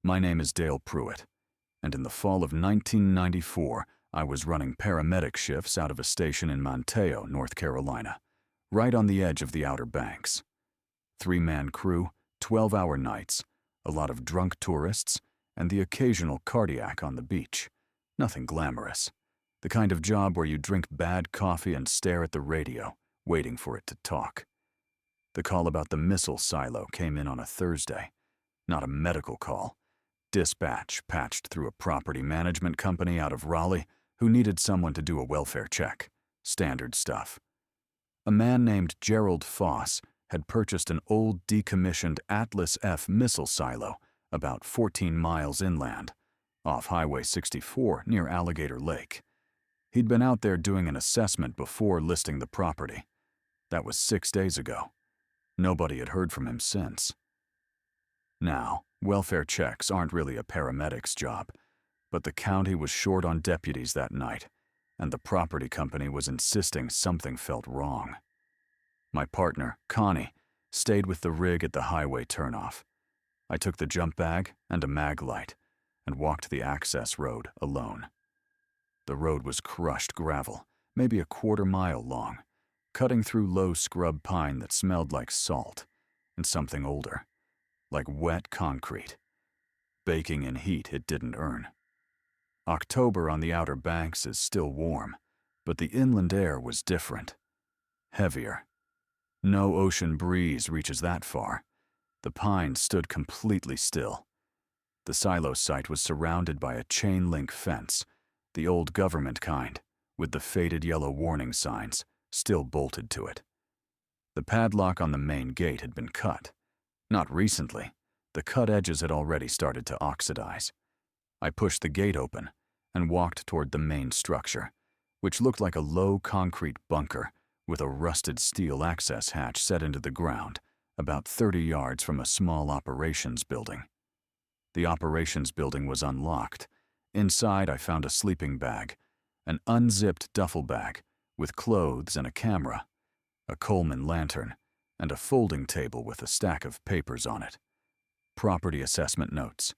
My name is Dale Pruitt, and in the fall of 1994, I was running paramedic shifts out of a station in Manteo, North Carolina, right on the edge of the Outer Banks. 3-man crew, 12-hour nights, a lot of drunk tourists, and the occasional cardiac on the beach. Nothing glamorous. The kind of job where you drink bad coffee and stare at the radio, waiting for it to talk. The call about the missile silo came in on a Thursday. Not a medical call. Dispatch patched through a property management company out of Raleigh who needed someone to do a welfare check. Standard stuff. A man named Gerald Foss had purchased an old decommissioned Atlas F missile silo about 14 miles inland, off Highway 64 near Alligator Lake. He'd been out there doing an assessment before listing the property. That was 6 days ago. Nobody had heard from him since. Now, welfare checks aren't really a paramedic's job, but the county was short on deputies that night, and the property company was insisting something felt wrong. My partner, Connie, stayed with the rig at the highway turnoff. I took the jump bag and a mag light and walked the access road alone. The road was crushed gravel, maybe a quarter-mile long, cutting through low scrub pine that smelled like salt and something older, like wet concrete. Baking in heat it didn't earn. October on the Outer Banks is still warm, but the inland air was different. Heavier. No ocean breeze reaches that far. The pines stood completely still. The silo site was surrounded by a chain-link fence, the old government kind, with the faded yellow warning signs still bolted to it. The padlock on the main gate had been cut. Not recently. The cut edges had already started to oxidize. I pushed the gate open and walked toward the main structure, which looked like a low concrete bunker with a rusted steel access hatch set into the ground about 30 yards from a small operations building. The operations building was unlocked. Inside, I found a sleeping bag, an unzipped duffel bag with clothes and a camera, a Coleman lantern, and a folding table with a stack of papers on it. Property assessment notes,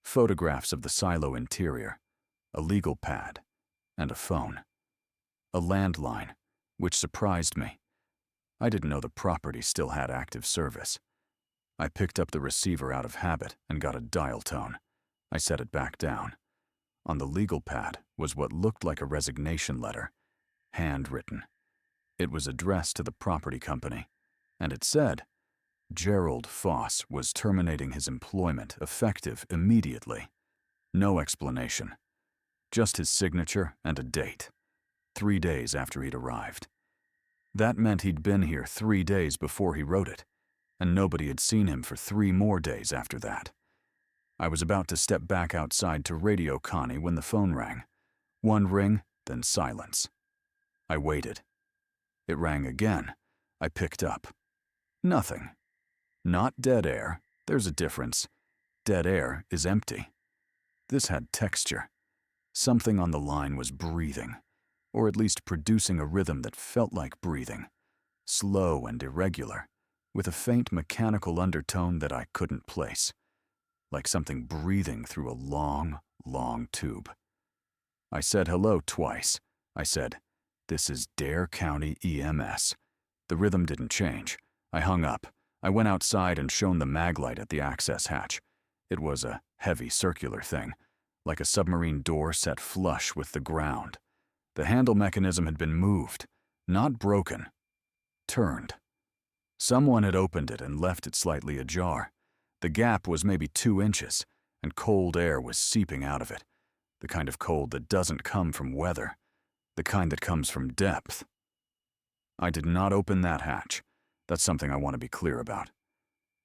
photographs of the silo interior, a legal pad, and a phone. A landline, which surprised me. I didn't know the property still had active service. I picked up the receiver out of habit and got a dial tone. I set it back down. On the legal pad was what looked like a resignation letter, handwritten. It was addressed to the property company, and it said, Gerald Foss was terminating his employment effective immediately. No explanation. Just his signature and a date. 3 days after he'd arrived. That meant he'd been here 3 days before he wrote it, and nobody had seen him for 3 more days after that. I was about to step back outside to radio Connie when the phone rang. 1 ring, then silence. I waited. It rang again. I picked up. Nothing. Not dead air. There's a difference. Dead air is empty. This had texture. Something on the line was breathing, or at least producing a rhythm that felt like breathing, slow and irregular, with a faint mechanical undertone that I couldn't place, like something breathing through a long, long tube. I said hello twice. I said, "This is Dare County EMS." The rhythm didn't change. I hung up. I went outside and shone the maglite at the access hatch. It was a heavy circular thing, like a submarine door set flush with the ground. The handle mechanism had been moved, not broken, turned. Someone had opened it and left it slightly ajar. The gap was maybe 2 inches, and cold air was seeping out of it, the kind of cold that doesn't come from weather, the kind that comes from depth. I did not open that hatch. That's something I want to be clear about.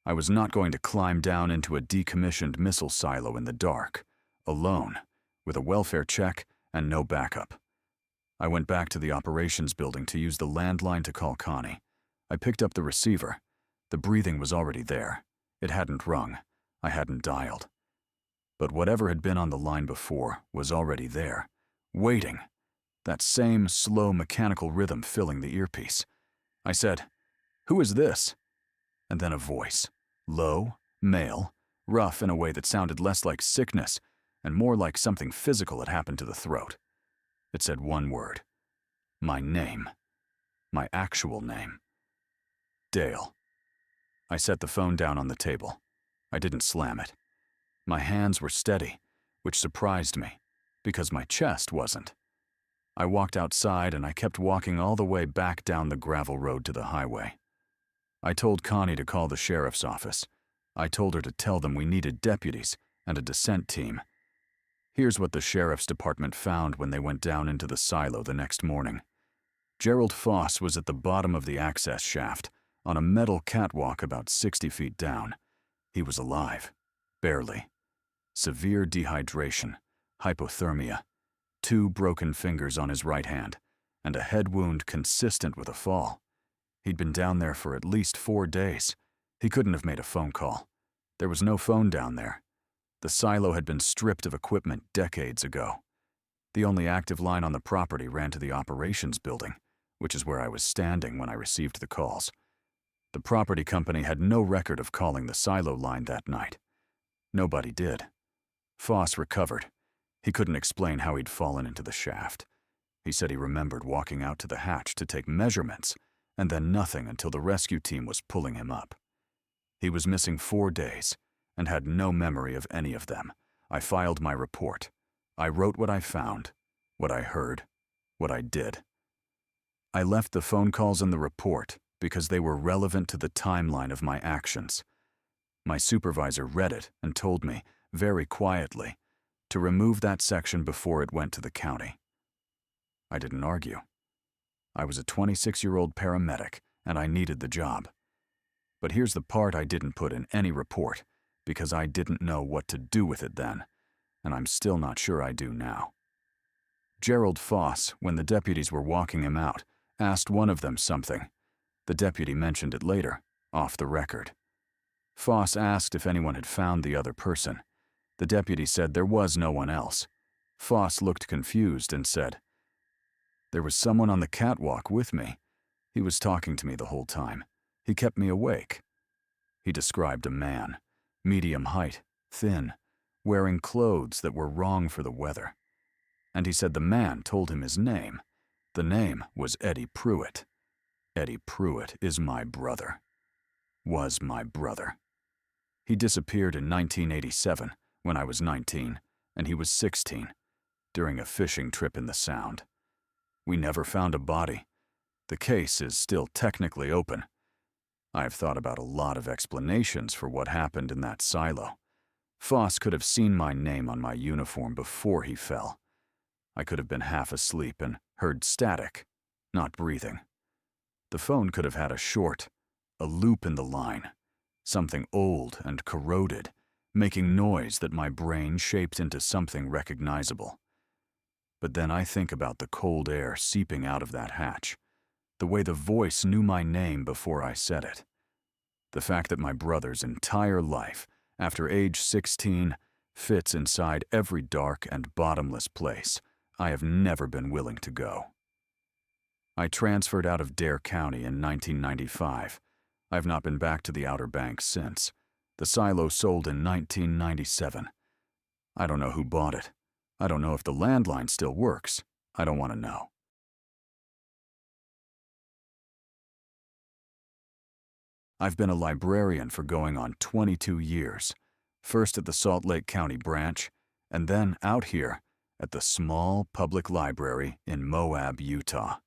I was not going to climb down into a decommissioned missile silo in the dark, alone, with a welfare check and no backup. I went back to the operations building to use the landline to call Connie. I picked up the receiver. The breathing was already there. It hadn't rung. I hadn't dialed. But whatever had been on the line before was already there, waiting. That same slow mechanical rhythm filling the earpiece. I said, "Who is this?" And then a voice, low, male, rough in a way that sounded less like sickness and more like something physical had happened to the throat. It said one word. My name. My actual name. Dale. I set the phone down on the table. I didn't slam it. My hands were steady, which surprised me, because my chest wasn't. I walked outside and I kept walking all the way back down the gravel road to the highway. I told Connie to call the sheriff's office. I told her to tell them we needed deputies and a descent team. Here's what the sheriff's department found when they went down into the silo the next morning. Gerald Foss was at the bottom of the access shaft, on a metal catwalk about 60 feet down. He was alive. Barely. Severe dehydration, hypothermia, 2 broken fingers on his right hand, and a head wound consistent with a fall. He'd been down there for at least 4 days. He couldn't have made a phone call. There was no phone down there. The silo had been stripped of equipment decades ago. The only active line on the property ran to the operations building, which is where I was standing when I received the calls. The property company had no record of calling the silo line that night. Nobody did. Foss recovered. He couldn't explain how he'd fallen into the shaft. He said he remembered walking out to the hatch to take measurements, and then nothing until the rescue team was pulling him up. He was missing 4 days, and had no memory of any of them. I filed my report. I wrote what I found, what I heard, what I did. I left the phone calls in the report because they were relevant to the timeline of my actions. My supervisor read it and told me, very quietly, to remove that section before it went to the county. I didn't argue. I was a 26-year-old paramedic, and I needed the job. But here's the part I didn't put in any report, because I didn't know what to do with it then, and I'm still not sure I do now. Gerald Foss, when the deputies were walking him out, asked one of them something. The deputy mentioned it later, off the record. Foss asked if anyone had found the other person. The deputy said there was no one else. Foss looked confused and said, "There was someone on the catwalk with me. He was talking to me the whole time. He kept me awake." He described a man, medium height, thin, wearing clothes that were wrong for the weather. And he said the man told him his name. The name was Eddie Pruitt. Eddie Pruitt is my brother. Was my brother. He disappeared in 1987, when I was 19, and he was 16, during a fishing trip in the Sound. We never found a body. The case is still technically open. I've thought about a lot of explanations for what happened in that silo. Foss could have seen my name on my uniform before he fell. I could have been half asleep and heard static, not breathing. The phone could have had a loop in the line, something old and corroded, making noise that my brain shaped into something recognizable. But then I think about the cold air seeping out of that hatch, the way the voice knew my name before I said it. The fact that my brother's entire life, after age 16, fits inside every dark and bottomless place I have never been willing to go. I transferred out of Dare County in 1995. I've not been back to the Outer Banks since. The silo sold in 1997. I don't know who bought it. I don't know if the landline still works. I don't want to know. I've been a librarian for going on 22 years, first at the Salt Lake County branch, and then out here at the small public library in Moab, Utah,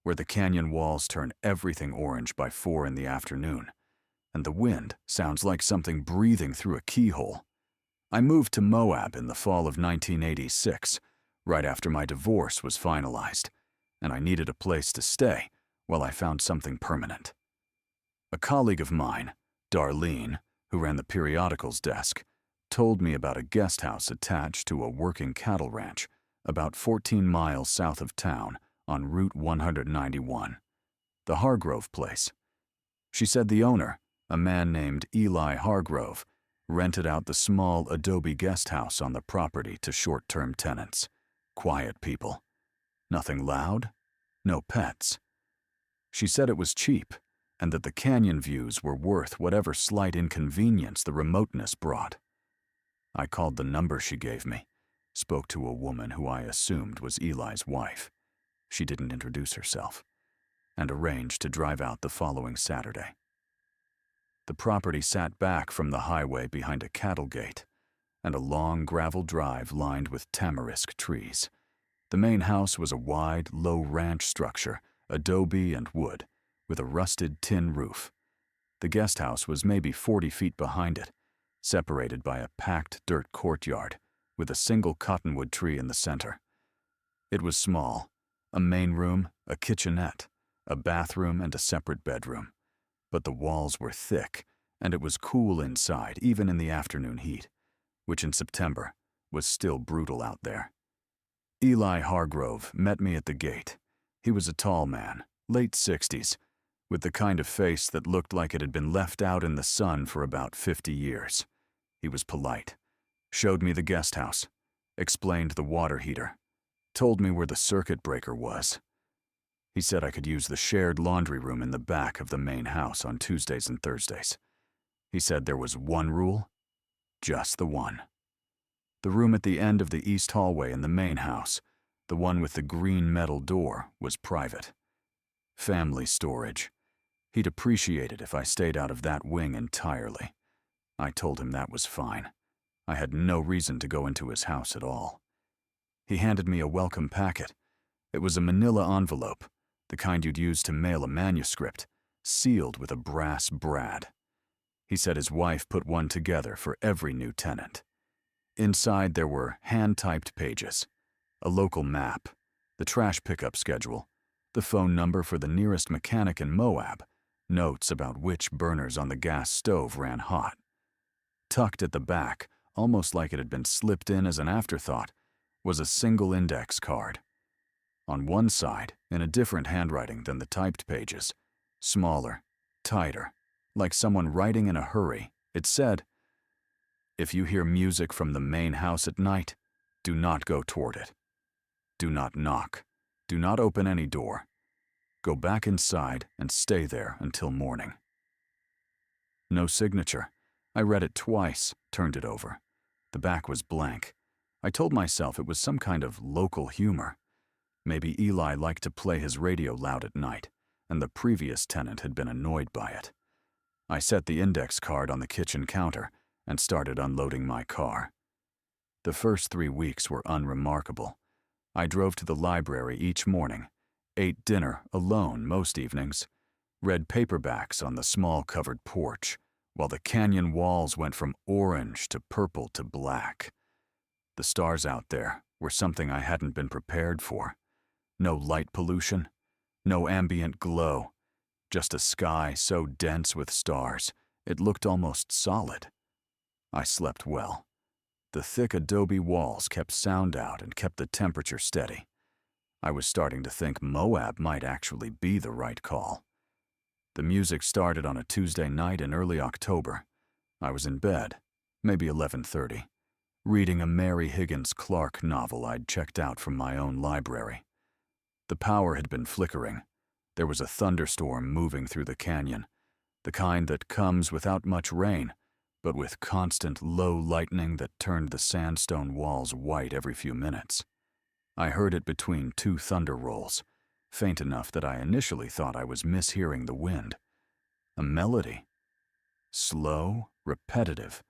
where the canyon walls turn everything orange by 4 in the afternoon, and the wind sounds like something breathing through a keyhole. I moved to Moab in the fall of 1986, right after my divorce was finalized, and I needed a place to stay while I found something permanent. A colleague of mine, Darlene, who ran the periodicals desk, told me about a guest house attached to a working cattle ranch about 14 miles south of town on Route 191, the Hargrove place. She said the owner, a man named Eli Hargrove, rented out the small adobe guest house on the property to short-term tenants. Quiet people. Nothing loud, no pets. She said it was cheap, and that the canyon views were worth whatever slight inconvenience the remoteness brought. I called the number she gave me, spoke to a woman who I assumed was Eli's wife. She didn't introduce herself, and arranged to drive out the following Saturday. The property sat back from the highway behind a cattle gate and a long gravel drive lined with tamarisk trees. The main house was a wide, low ranch structure, adobe and wood, with a rusted tin roof. The guest house was maybe 40 feet behind it, separated by a packed dirt courtyard with a single cottonwood tree in the center. It was small, a main room, a kitchenette, a bathroom, and a separate bedroom. But the walls were thick, and it was cool inside even in the afternoon heat, which in September was still brutal out there. Eli Hargrove met me at the gate. He was a tall man, late 60s, with the kind of face that looked like it had been left out in the sun for about 50 years. He was polite, showed me the guest house, explained the water heater, told me where the circuit breaker was. He said I could use the shared laundry room in the back of the main house on Tuesdays and Thursdays. He said there was one rule, just the one. The room at the end of the east hallway in the main house, the one with the green metal door, was private. Family storage. He'd appreciate it if I stayed out of that wing entirely. I told him that was fine. I had no reason to go into his house at all. He handed me a welcome packet. It was a manila envelope, the kind you'd use to mail a manuscript, sealed with a brass brad. He said his wife put one together for every new tenant. Inside there were hand-typed pages, a local map, the trash pickup schedule, the phone number for the nearest mechanic in Moab, notes about which burners on the gas stove ran hot. Tucked at the back, almost like it had been slipped in as an afterthought, was a single index card. On one side, in a different handwriting than the typed pages, smaller, tighter, like someone writing in a hurry, it said, "If you hear music from the main house at night, do not go toward it. Do not knock. Do not open any door. Go back inside and stay there until morning." No signature. I read it twice, turned it over. The back was blank. I told myself it was some kind of local humor. Maybe Eli liked to play his radio loud at night, and the previous tenant had been annoyed by it. I set the index card on the kitchen counter and started unloading my car. The first 3 weeks were unremarkable. I drove to the library each morning, ate dinner alone most evenings, read paperbacks on the small covered porch, while the canyon walls went from orange to purple to black. The stars out there were something I hadn't been prepared for. No light pollution, no ambient glow, just a sky so dense with stars it looked almost solid. I slept well. The thick adobe walls kept sound out and kept the temperature steady. I was starting to think Moab might actually be the right call. The music started on a Tuesday night in early October. I was in bed, maybe 11:30, reading a Mary Higgins Clark novel I'd checked out from my own library. The power had been flickering. There was a thunderstorm moving through the canyon, the kind that comes without much rain, but with constant low lightning that turned the sandstone walls white every few minutes. I heard it between 2 thunder rolls, faint enough that I initially thought I was mishearing the wind. A melody. Slow, repetitive,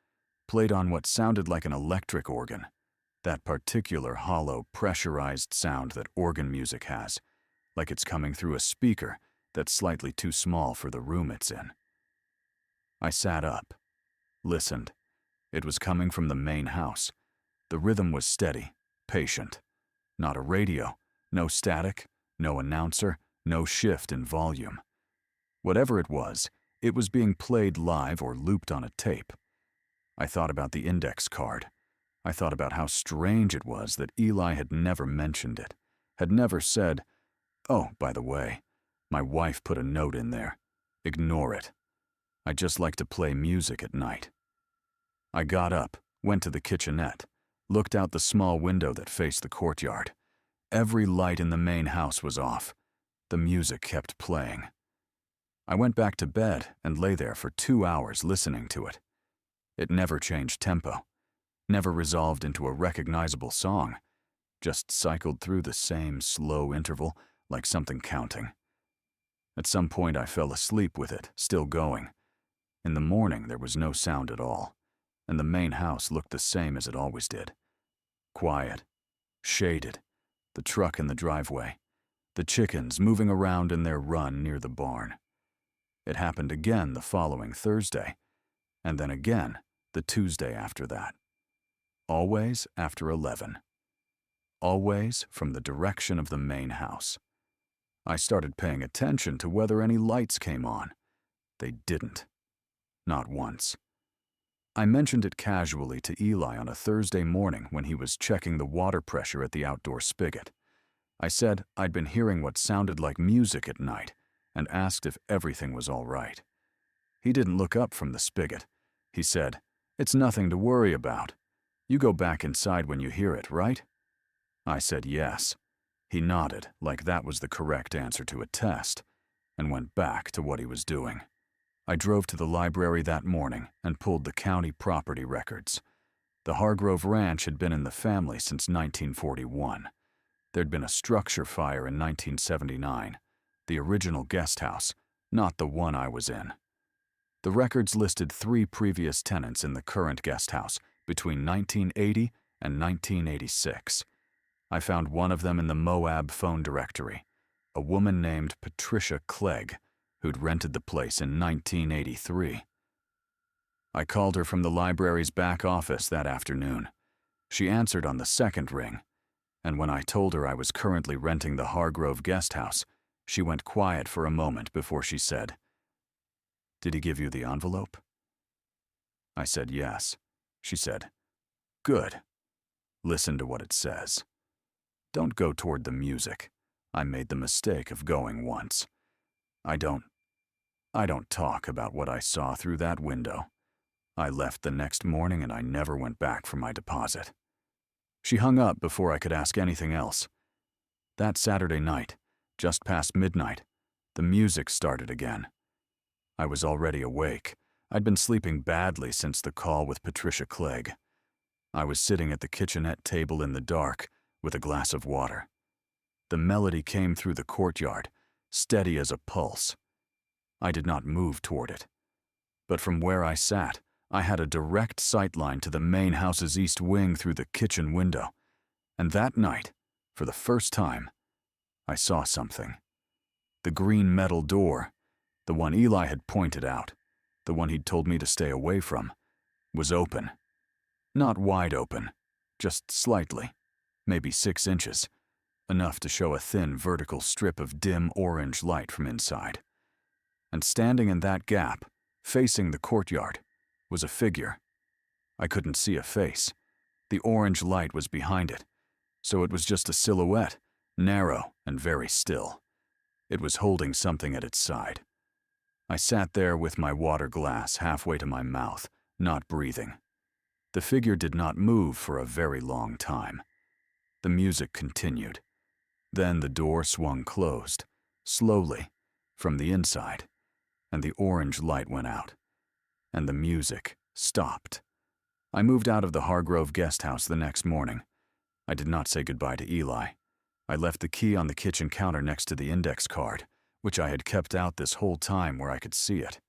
played on what sounded like an electric organ, that particular hollow, pressurized sound that organ music has, like it's coming through a speaker that's slightly too small for the room it's in. I sat up, listened. It was coming from the main house. The rhythm was steady, patient. Not a radio, no static, no announcer, no shift in volume. Whatever it was being played live or looped on a tape. I thought about the index card. I thought about how strange it was that Eli had never mentioned it, had never said, "Oh, by the way, my wife put a note in there. Ignore it. I just like to play music at night." I got up, went to the kitchenette, looked out the small window that faced the courtyard. Every light in the main house was off. The music kept playing. I went back to bed and lay there for 2 hours listening to it. It never changed tempo, never resolved into a recognizable song, just cycled through the same slow interval like something counting. At some point I fell asleep with it, still going. In the morning there was no sound at all, and the main house looked the same as it always did. Quiet, shaded, the truck in the driveway, the chickens moving around in their run near the barn. It happened again the following Thursday, and then again the Tuesday after that. Always after 11. Always from the direction of the main house. I started paying attention to whether any lights came on. They didn't. Not once. I mentioned it casually to Eli on a Thursday morning when he was checking the water pressure at the outdoor spigot. I said I'd been hearing what sounded like music at night and asked if everything was all right. He didn't look up from the spigot. He said, "It's nothing to worry about. You go back inside when you hear it, right?" I said yes. He nodded like that was the correct answer to a test and went back to what he was doing. I drove to the library that morning and pulled the county property records. The Hargrove Ranch had been in the family since 1941. There'd been a structure fire in 1979, the original guest house, not the one I was in. The records listed 3 previous tenants in the current guest house between 1980 and 1986. I found one of them in the Moab phone directory, a woman named Patricia Clegg, who'd rented the place in 1983. I called her from the library's back office that afternoon. She answered on the second ring, and when I told her I was currently renting the Hargrove guest house, she went quiet for a moment before she said, "Did he give you the envelope?" I said yes. She said, "Good. Listen to what it says. Don't go toward the music. I made the mistake of going once. I don't talk about what I saw through that window. I left the next morning and I never went back for my deposit." She hung up before I could ask anything else. That Saturday night, just past midnight, the music started again. I was already awake. I'd been sleeping badly since the call with Patricia Clegg. I was sitting at the kitchenette table in the dark with a glass of water. The melody came through the courtyard, steady as a pulse. I did not move toward it. But from where I sat, I had a direct sightline to the main house's east wing through the kitchen window. And that night, for the first time, I saw something. The green metal door, the one Eli had pointed out, the one he'd told me to stay away from, was open. Not wide open, just slightly, maybe 6 inches, enough to show a thin vertical strip of dim orange light from inside. And standing in that gap, facing the courtyard, was a figure. I couldn't see a face. The orange light was behind it, so it was just a silhouette, narrow and very still. It was holding something at its side. I sat there with my water glass halfway to my mouth, not breathing. The figure did not move for a very long time. The music continued. Then the door swung closed, slowly, from the inside, and the orange light went out, and the music stopped. I moved out of the Hargrove guest house the next morning. I did not say goodbye to Eli. I left the key on the kitchen counter next to the index card, which I had kept out this whole time where I could see it.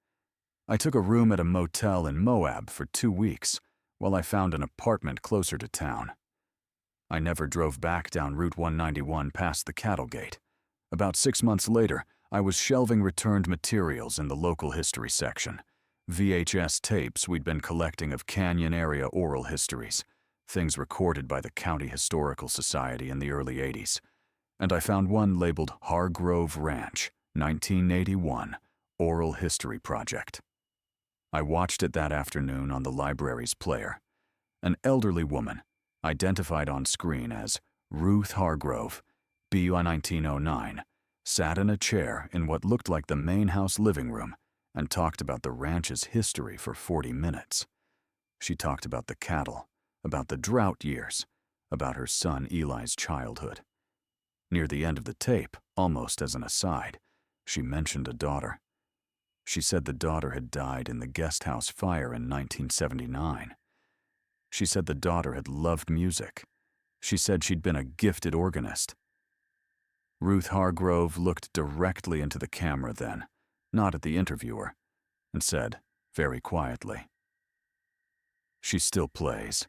I took a room at a motel in Moab for 2 weeks, while I found an apartment closer to town. I never drove back down Route 191 past the cattle gate. About 6 months later, I was shelving returned materials in the local history section, VHS tapes we'd been collecting of canyon area oral histories, things recorded by the County Historical Society in the early 80s, and I found one labeled Hargrove Ranch, 1981, Oral History Project. I watched it that afternoon on the library's player. An elderly woman, identified on screen as Ruth Hargrove, BY 1909, sat in a chair in what looked like the main house living room and talked about the ranch's history for 40 minutes. She talked about the cattle, about the drought years, about her son Eli's childhood. Near the end of the tape, almost as an aside, she mentioned a daughter. She said the daughter had died in the guest house fire in 1979. She said the daughter had loved music. She said she'd been a gifted organist. Ruth Hargrove looked directly into the camera then, not at the interviewer, and said, very quietly, "She still plays.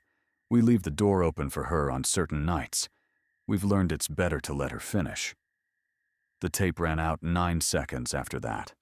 We leave the door open for her on certain nights. We've learned it's better to let her finish." The tape ran out 9 seconds after that.